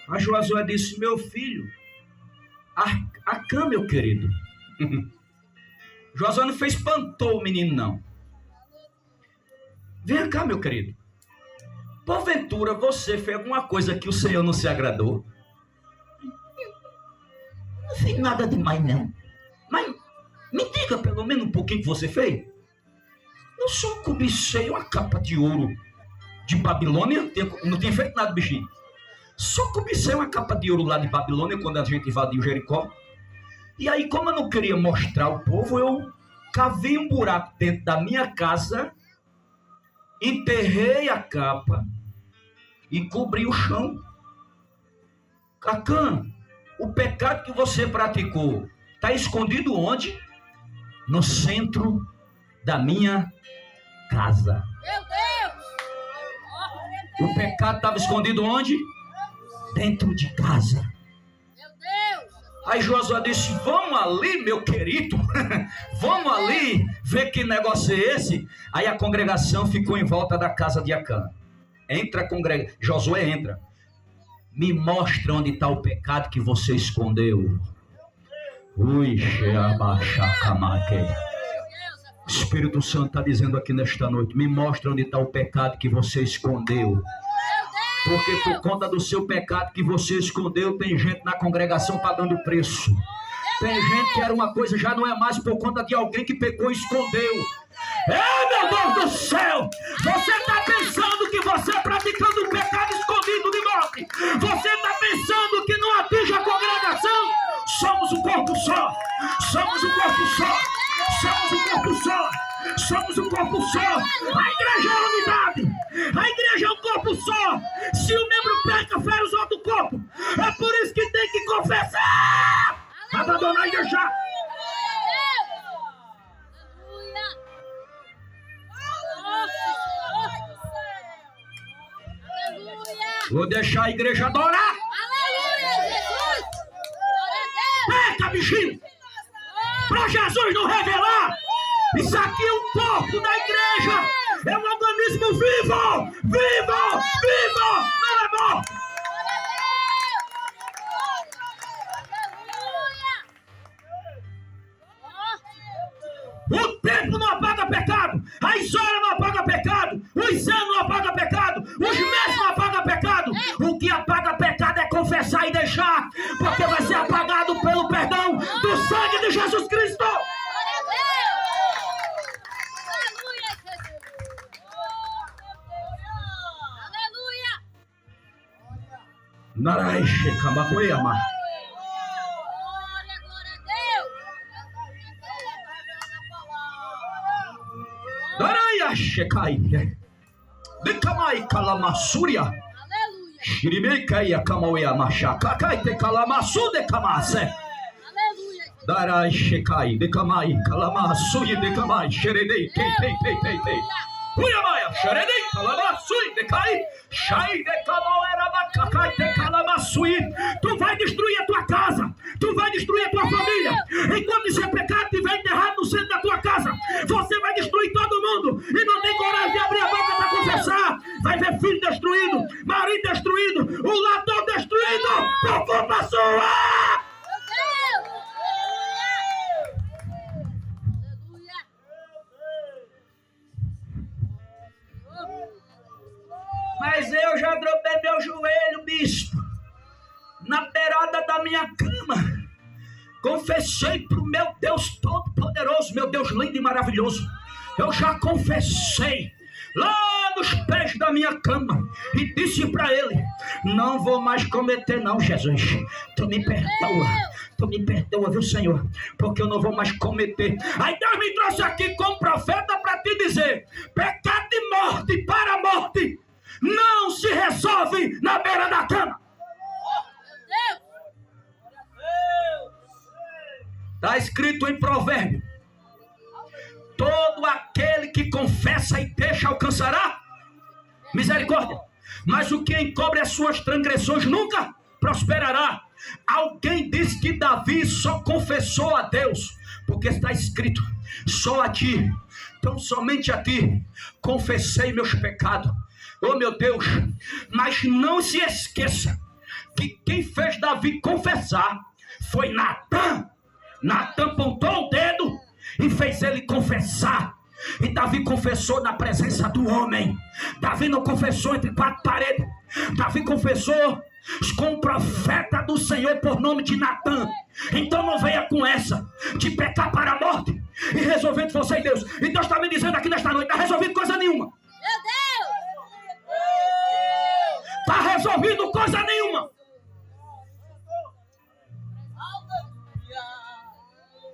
A Josué disse, meu filho, Acã, meu querido. Josué não fez espantou o menino, não. Vem cá, meu querido. Porventura você fez alguma coisa que o Senhor não se agradou? Não fiz nada demais, não. Mas me diga pelo menos um pouquinho que você fez. Eu só cobicei uma capa de ouro de Babilônia. Não tinha feito nada, bichinho. Só cobicei uma capa de ouro lá de Babilônia quando a gente invadiu Jericó. E aí, como eu não queria mostrar ao povo, eu cavei um buraco dentro da minha casa, enterrei a capa e cobri o chão. Acã, o pecado que você praticou está escondido onde? No centro da minha casa. Meu Deus! O pecado estava escondido onde? Dentro de casa. Meu Deus! Aí Josué disse, vamos ali, meu querido, vamos ali ver que negócio é esse. Aí a congregação ficou em volta da casa de Acã. Entra a congregação, Josué entra. Me mostra onde está o pecado que você escondeu. Ui, xeabaxacamaque. O Espírito Santo está dizendo aqui nesta noite, me mostra onde está o pecado que você escondeu. Porque por conta do seu pecado que você escondeu, tem gente na congregação pagando preço. Tem gente que era uma coisa, já não é mais por conta de alguém que pecou e escondeu. Meu Deus do céu! Você está pensando que você praticando um pecado escondido de morte. Você está pensando que não atinge a congregação. Somos um corpo só. Somos um corpo só. Somos um corpo só. Somos um corpo só. A igreja é a unidade. A igreja é um corpo só. Se o membro peca, fere os outros corpos. É por isso que tem que confessar. Abandonar e deixar. Vou deixar a igreja adorar. Aleluia, Jesus! Glória a Deus! Peca, bichinho. Para Jesus não revelar. Isso aqui é um corpo da igreja. É um organismo vivo. Vivo. Vivo. Não é morto. O tempo não apaga pecado, as horas não apagam pecado, os anos não apagam pecado, os meses não apagam pecado. O que apaga pecado é confessar e deixar, porque vai ser apagado pelo perdão do sangue de Jesus Cristo. Naraixe, Camacoiama. Shekai, Decamai Calamassúria, Xirimecaia Camauia Machaka, Caite Calamassu de Camase, Darai Shekai, Decamai Calamassui, Decamai, Xeredei, Tei, Uyamaya, Xeredei, Calamassui, Decai, Shai de Camauera Bacacai, de Calamassui. Tu vai destruir a tua casa, tu vai destruir a tua família. Enquanto esse pecado estiver enterrado no centro da tua casa, você vai destruir todo mundo e não tem coragem de abrir a boca para confessar. Vai ver filho destruído, marido destruído, o lar todo destruído por culpa sua. Mas eu já dobrei meu joelho, bispo, na beirada da minha cama. Confessei para o meu Deus Todo-Poderoso, meu Deus lindo e maravilhoso. Eu já confessei lá nos pés da minha cama e disse para ele, não vou mais cometer não, Jesus. Tu me perdoa, viu, Senhor? Porque eu não vou mais cometer. Aí Deus me trouxe aqui como profeta para te dizer, pecado de morte para a morte não se resolve na beira da cama. Está escrito em Provérbio, todo aquele que confessa e deixa alcançará misericórdia, mas o que encobre as suas transgressões nunca prosperará. Alguém disse que Davi só confessou a Deus, porque está escrito, só a ti, tão somente a ti, confessei meus pecados. Oh meu Deus, mas não se esqueça que quem fez Davi confessar foi Natan. Natan apontou o dedo e fez ele confessar. E Davi confessou na presença do homem. Davi não confessou entre quatro paredes. Davi confessou com o profeta do Senhor por nome de Natan. Então não venha com essa de pecar para a morte e resolver entre você e Deus. E Deus está me dizendo aqui nesta noite: está resolvido coisa nenhuma. Meu Deus! Está resolvido coisa nenhuma.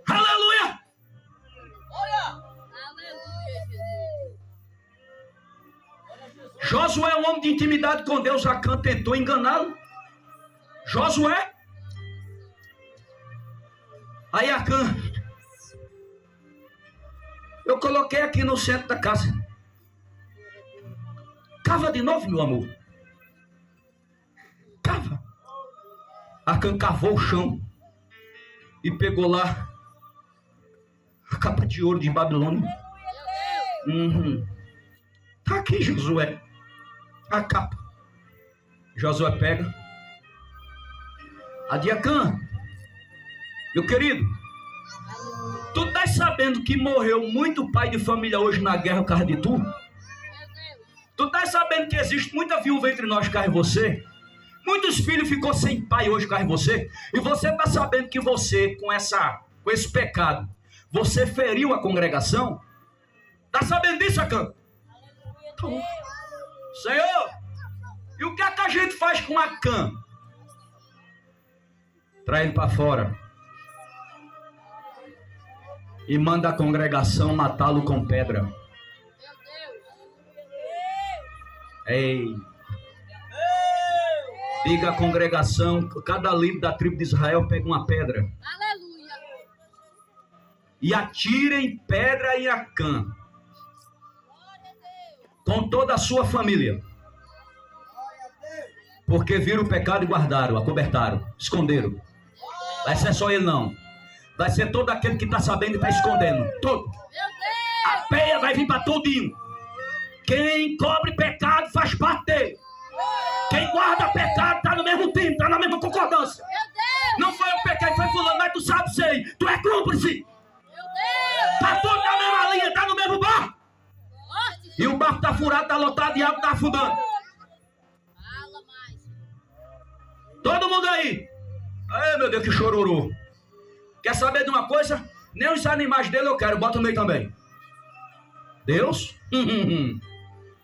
Aleluia! Josué é um homem de intimidade com Deus. Acã tentou enganá-lo. Josué. Aí Acã, eu coloquei aqui no centro da casa. Cava de novo, meu amor. Cava. Acã cavou o chão e pegou lá a capa de ouro de Babilônia. Tá aqui, Josué. A capa. Josué pega. A de Acã. Meu querido, tu estás sabendo que morreu muito pai de família hoje na guerra por causa de tu? Tu estás sabendo que existe muita viúva entre nós por causa de você? Muitos filhos ficou sem pai hoje por causa de você? E você está sabendo que você, com esse pecado, você feriu a congregação? Está sabendo disso, Acã? Então, Senhor, e o que é que a gente faz com Acã? Traz ele para fora. E manda a congregação matá-lo com pedra. Ei. Diga à congregação, cada líder da tribo de Israel pega uma pedra. Aleluia. E atirem pedra em Acã. Com toda a sua família. Porque viram o pecado e guardaram, acobertaram, esconderam. Vai ser só ele não. Vai ser todo aquele que está sabendo e está escondendo. Todo. A peia vai vir para todinho. Quem cobre pecado faz parte dele. Quem guarda pecado está no mesmo time, está na mesma concordância. Não foi eu pequei, foi fulano, mas tu sabe, sei. Tu é cúmplice. Está tudo na mesma linha, está no mesmo barco. E o barco está furado, está lotado e a água está afundando. Todo mundo aí. Ai, meu Deus, que chororô. Quer saber de uma coisa? Nem os animais dele eu quero, bota no meio também. Deus?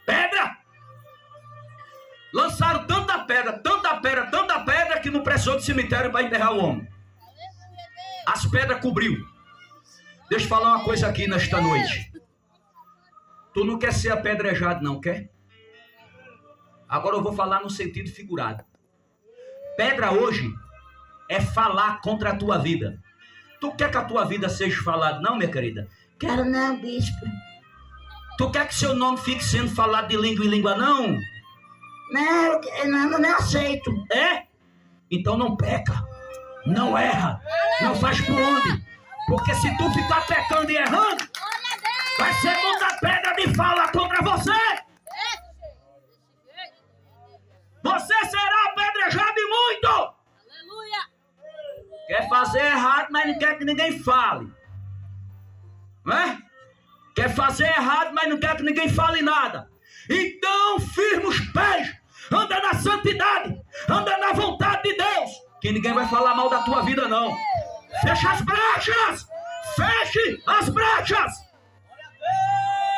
Pedra! Lançaram tanta pedra que não precisou de cemitério para enterrar o homem. As pedras cobriu. Deixa eu falar uma coisa aqui nesta noite. Tu não quer ser apedrejado, não quer? Agora eu vou falar no sentido figurado. Pedra hoje é falar contra a tua vida. Tu quer que a tua vida seja falada, não, minha querida? Quero não, bispo. Tu quer que seu nome fique sendo falado de língua em língua, não? Não aceito. É? Então não peca, não erra, não faz por onde. Porque se tu ficar pecando e errando, vai ser muita pedra de fala contra você. Você será apedrejado e muito. Aleluia. Quer fazer errado, mas não quer que ninguém fale. Não é? Quer fazer errado, mas não quer que ninguém fale nada. Então, firma os pés. Anda na santidade. Anda na vontade de Deus. Que ninguém vai falar mal da tua vida, não. Fecha as brechas. Feche as brechas.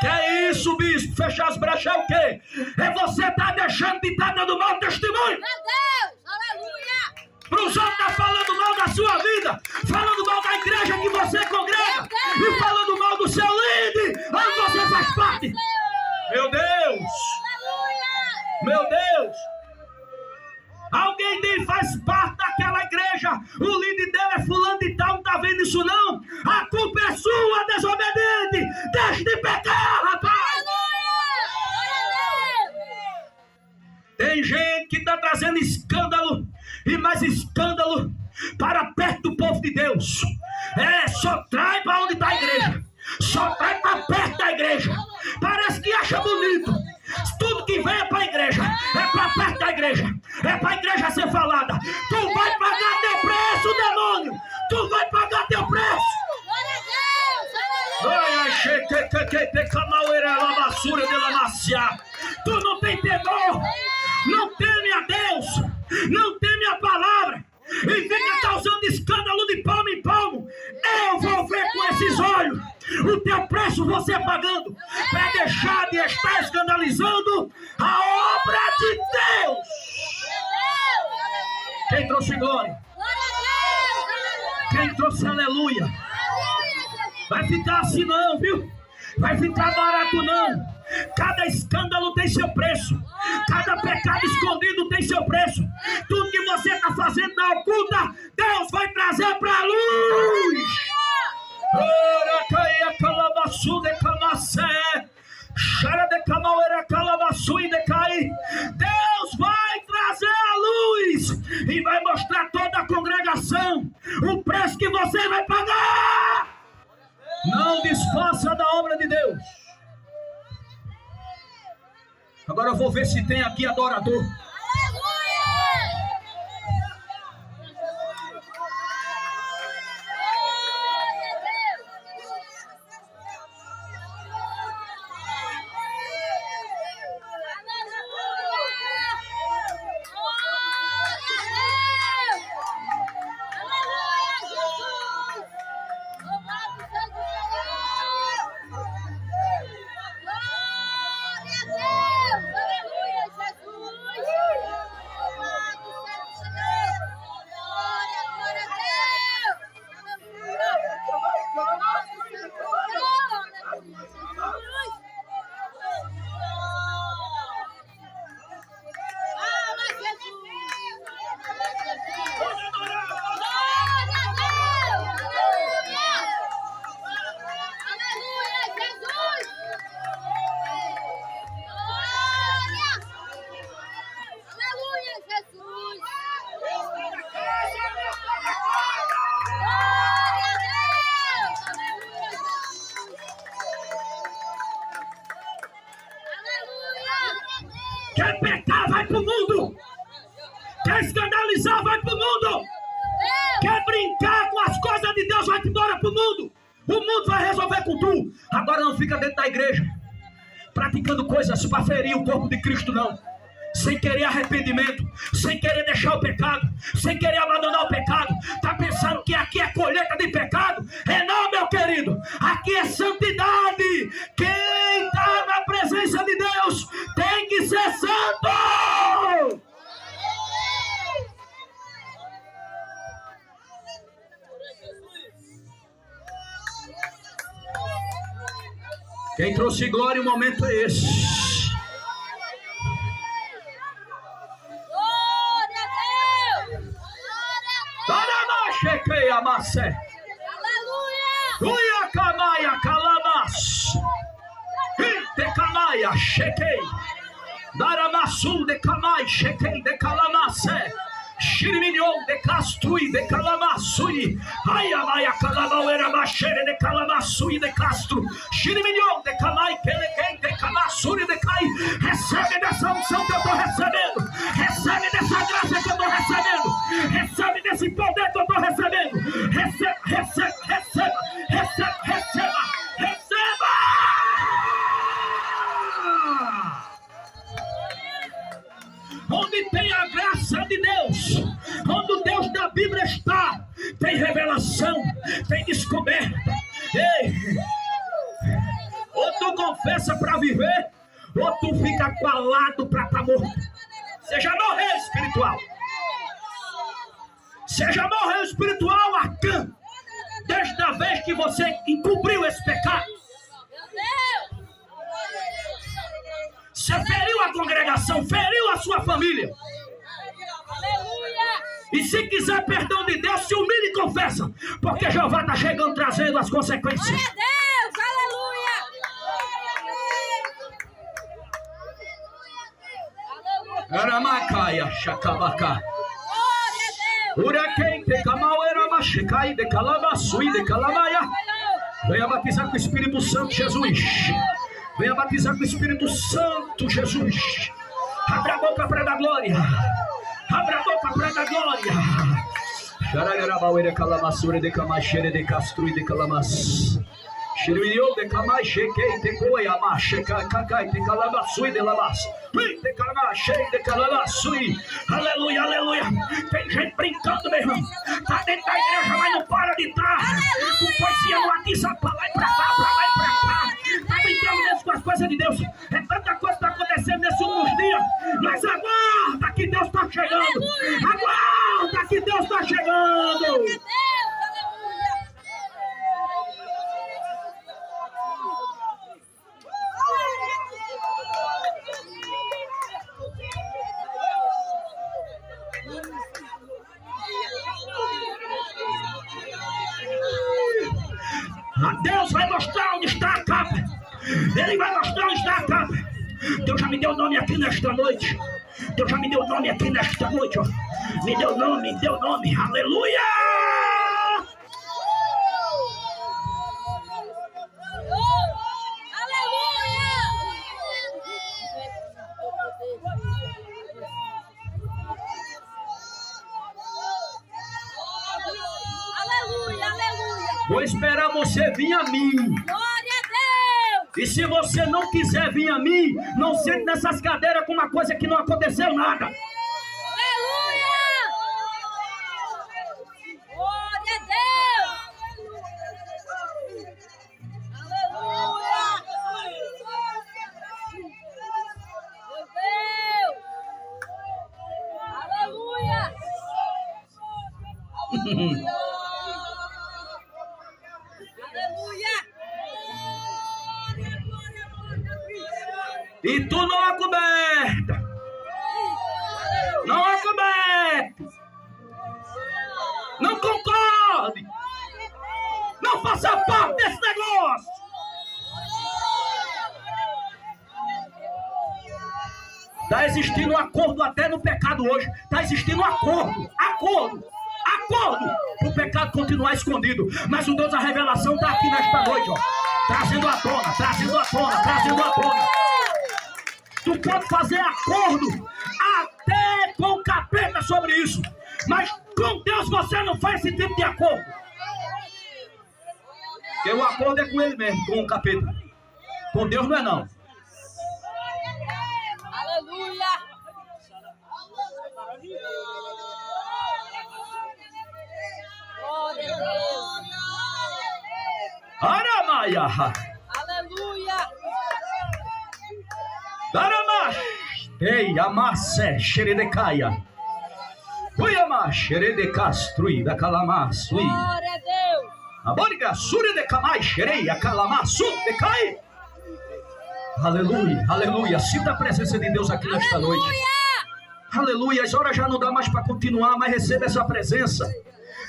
Que é isso, bispo? Fechar as brechas é o quê? É você estar deixando de estar dando mau testemunho. Meu Deus. Aleluia. Para os outros estar falando mal da sua vida, falando mal da igreja que você congrega e falando mal do seu líder, onde você faz parte. Meu Deus! Meu Deus! Alguém dele faz parte daquela igreja, o líder dele é fulano de tal, não está vendo isso não? A culpa é sua, desobediente! Deixe de pecar, rapaz! Tem gente que está trazendo escândalo e mais escândalo para perto do povo de Deus. Só traz para onde está a igreja. Só traz para perto da igreja. Parece que acha bonito. Tudo que vem é para a igreja. É para perto da igreja. É para a igreja ser falada. Tu vai pagar teu preço, demônio. Eu vou ver com esses olhos o teu preço você pagando para deixar de estar escandalizando a obra de Deus. Quem trouxe glória? Quem trouxe aleluia? Vai ficar assim não, viu? Vai ficar barato não. Cada escândalo tem seu preço. Cada pecado escondido tem seu preço. Tudo que você está fazendo na oculta, Deus vai trazer para a luz. Ora caia calabaçu de camacé. Chara de camauera calabaçu e de cai. Deus vai trazer a luz e vai mostrar toda a congregação o preço que você vai pagar. Não disfarça da obra de Deus. Agora eu vou ver se tem aqui adorador. Quer pecar, vai pro mundo. Quer escandalizar, vai pro mundo. Quer brincar com as coisas de Deus, vai embora pro mundo. O mundo vai resolver com tu. Agora não fica dentro da igreja praticando coisas para ferir o corpo de Cristo, não. Sem querer arrependimento, sem querer deixar o pecado, sem querer abandonar o pecado. Tá pensando que aqui é colheita de pecado? É não, meu querido. Aqui é santidade. Quem está na presença de Deus tem que ser santo. Quem trouxe glória, o momento é esse. Chequei a macé. Aleluia! Uia camaia calamas. Inte camaia chequei. Daramassum de camai chequei de calamacé. Xiriminhon de castrui de calamassui. Ai amaia calamauera machere de calamassui de castro. Xiriminhon de camai pelequei de camassuri de cai. Recebe dessa unção que eu estou recebendo. Recebe dessa graça que eu estou recebendo. Recebe desse poder que eu estou recebendo. Receba, receba, receba, receba, receba, receba. Onde tem a graça de Deus, onde o Deus da Bíblia está, tem revelação, tem descoberta. Ei, ou tu confessa para viver, ou tu fica calado para estar morto. Você já morreu espiritual. Você já morreu espiritual, Acã, desde a vez que você encobriu esse pecado. Você feriu a congregação, feriu a sua família. E se quiser perdão de Deus, se humilhe e confessa, porque Jeová está chegando trazendo as consequências. Glória a Deus, aleluia. Aramacaia, chacabacá. Uraquém, de camauera, machecai, de calamaçui, de calamaia. Venha batizar com o Espírito Santo, Jesus. Venha batizar com o Espírito Santo, Jesus. Abra a boca para dar glória. Abra a boca para dar glória. Xaragarabauera calamassura de camachere de castrui de calamas. Shiriyo de Kamai Shekei de Koyama Shekakai de Kalabasui de Labas. De Kalama Shei de Kalabasui. Aleluia, aleluia. Tem gente brincando, meu irmão. Tá dentro da igreja, mas não para de estar. Com poesia no WhatsApp, pra lá e pra cá, pra lá e pra cá. Tá brincando mesmo com as coisas de Deus. É tanta coisa que tá acontecendo nesses últimos dias. Mas aguarda que Deus tá chegando. Aguarda que Deus tá chegando. Deus vai mostrar onde está a capa. Ele vai mostrar onde está a capa. Deus já me deu nome aqui nesta noite. Deus já me deu nome aqui nesta noite. Ó. Me deu nome, me deu nome. Aleluia! Vou esperar você vir a mim. Glória a Deus! E se você não quiser vir a mim, não sente nessas cadeiras com uma coisa que não aconteceu nada. Aleluia! Glória a Deus! Aleluia! Meu Deus! Aleluia! Aleluia! E tu não acoberta. Não acoberta. Não concorde. Não faça parte desse negócio. Está existindo um acordo até no pecado hoje. Está existindo um acordo. Acordo para o pecado continuar escondido. Mas o Deus da revelação está aqui nesta noite, ó, trazendo à tona, trazendo à tona, trazendo à tona. Tu pode fazer acordo até com o capeta sobre isso, mas com Deus você não faz esse tipo de acordo. Porque o acordo é com ele mesmo, com o capeta. Com Deus não é não. Aleluia! Glória a Deus! Aramaia! Aleluia! Daramash! Ei, amasse, xeredecaia. Cuiama, xeredecastrui, da calamassui. Glória a Deus! Aboriga, suri de camai, xereia, calamassu, decai. Aleluia, aleluia. Sinta a presença de Deus aqui nesta noite. Aleluia, as horas já não dá mais para continuar, mas receba essa presença.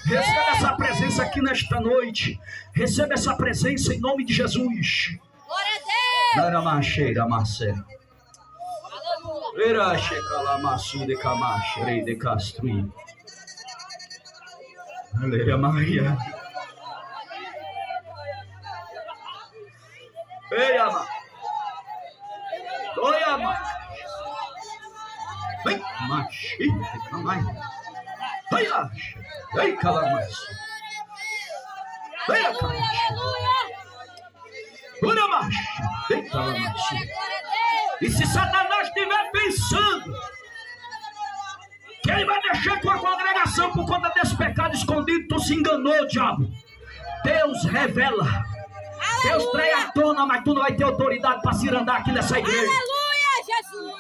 Receba essa presença aqui nesta noite. Receba essa presença em nome de Jesus. Glória a Deus! Daramacheira, Marcé. Aleluia! Irache, calamassu, de camache, rei de castrui. Aleluia, Maria. Ei, ama. Oi, ama. Vem, machi, de camai. Vai, acha. Ei, calamaço. Vem, Aleluia! Aleluia! Ora, macho. Vem, calamaço. Glória a Deus! E se Satanás estiver pensando que ele vai mexer com a congregação por conta desse pecado escondido, tu se enganou, diabo. Deus revela. Deus traz à tona, mas tu não vai ter autoridade para se andar aqui nessa igreja. Aleluia, Jesus!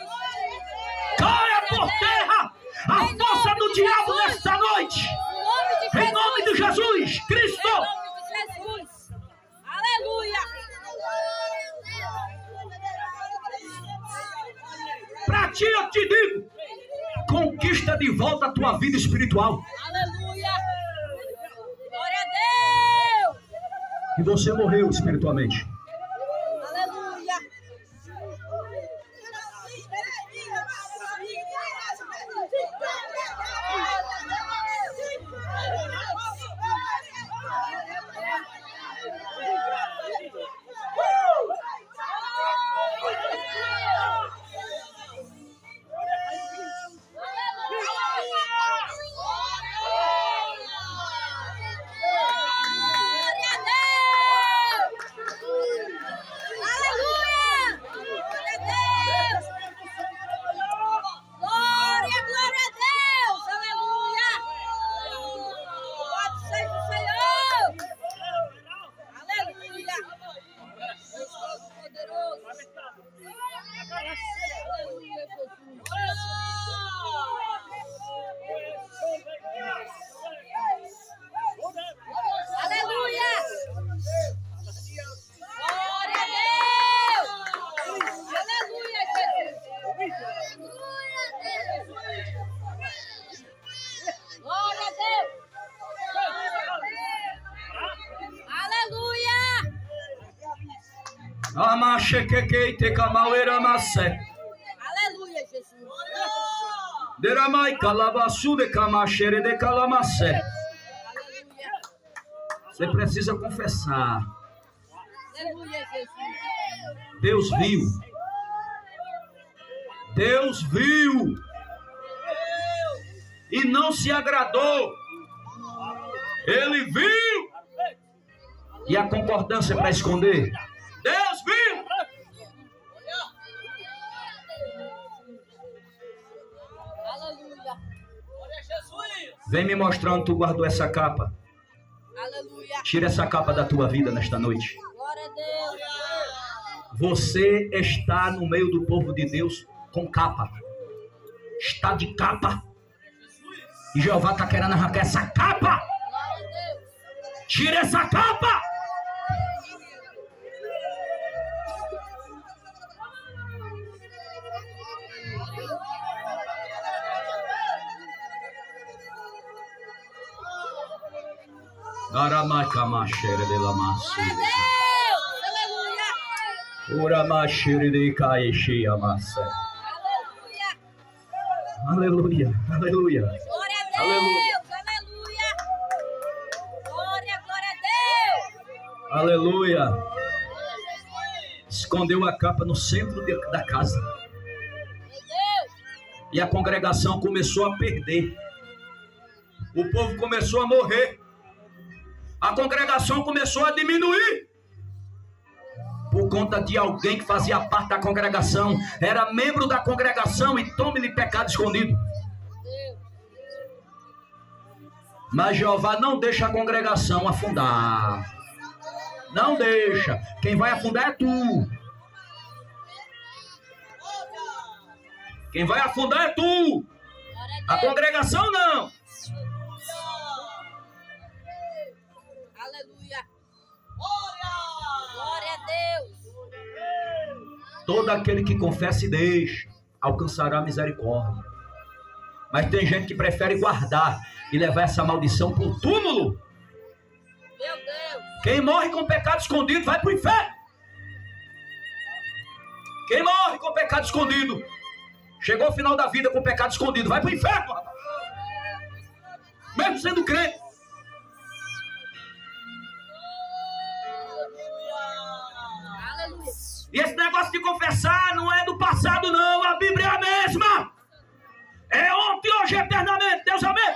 Caia por terra a força do diabo nesta noite. Em nome de Jesus Cristo. Em nome de Jesus! Aleluia! Para ti eu te digo, conquista de volta a tua vida espiritual. Aleluia! Glória a Deus! E você morreu espiritualmente. Aleluia! Glória a Deus! Amachequequeite camauera massé. Aleluia, Jesus. Deramai calabassu de camachere de calamassé. Aleluia. Você precisa confessar. Aleluia, Jesus. Deus viu. Deus viu. E não se agradou. Ele viu. E a concordância para esconder. Deus viu. Aleluia. Vem me mostrando, tu guardou essa capa. Aleluia. Tira essa capa da tua vida nesta noite. Glória a Deus. Você está no meio do povo de Deus com capa. Está de capa. E Jeová está querendo arrancar essa capa. Glória a Deus. Tira essa capa. Aramacamachere de la maçã. Deus. Aleluia. Uramachere de caixia massa. Aleluia. Aleluia, aleluia. Glória a Aleluia. Deus. Aleluia. Glória, glória a Deus. Aleluia. Escondeu a capa no centro da casa. Meu Deus. E a congregação começou a perder. O povo começou a morrer. A congregação começou a diminuir. Por conta de alguém que fazia parte da congregação. Era membro da congregação e tome-lhe pecado escondido. Mas Jeová não deixa a congregação afundar. Não deixa. Quem vai afundar é tu. Quem vai afundar é tu. A congregação não. Aleluia. Glória a Deus. Todo aquele que confessa e deixa alcançará a misericórdia. Mas tem gente que prefere guardar e levar essa maldição para o túmulo. Meu Deus. Quem morre com pecado escondido vai para o inferno. Quem morre com pecado escondido, chegou ao final da vida com pecado escondido, vai para o inferno, rapaz. Mesmo sendo crente. Aleluia. E esse negócio de confessar não é do passado, não. A Bíblia é a mesma. É ontem, hoje, eternamente. Deus amém.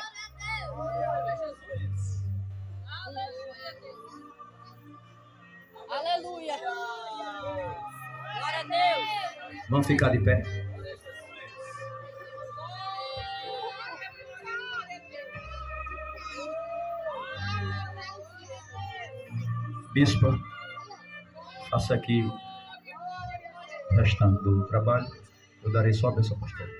Aleluia. Glória a Deus. Vamos ficar de pé. Bispo, faça aqui o restante do trabalho. Eu darei só a bênção apostólica.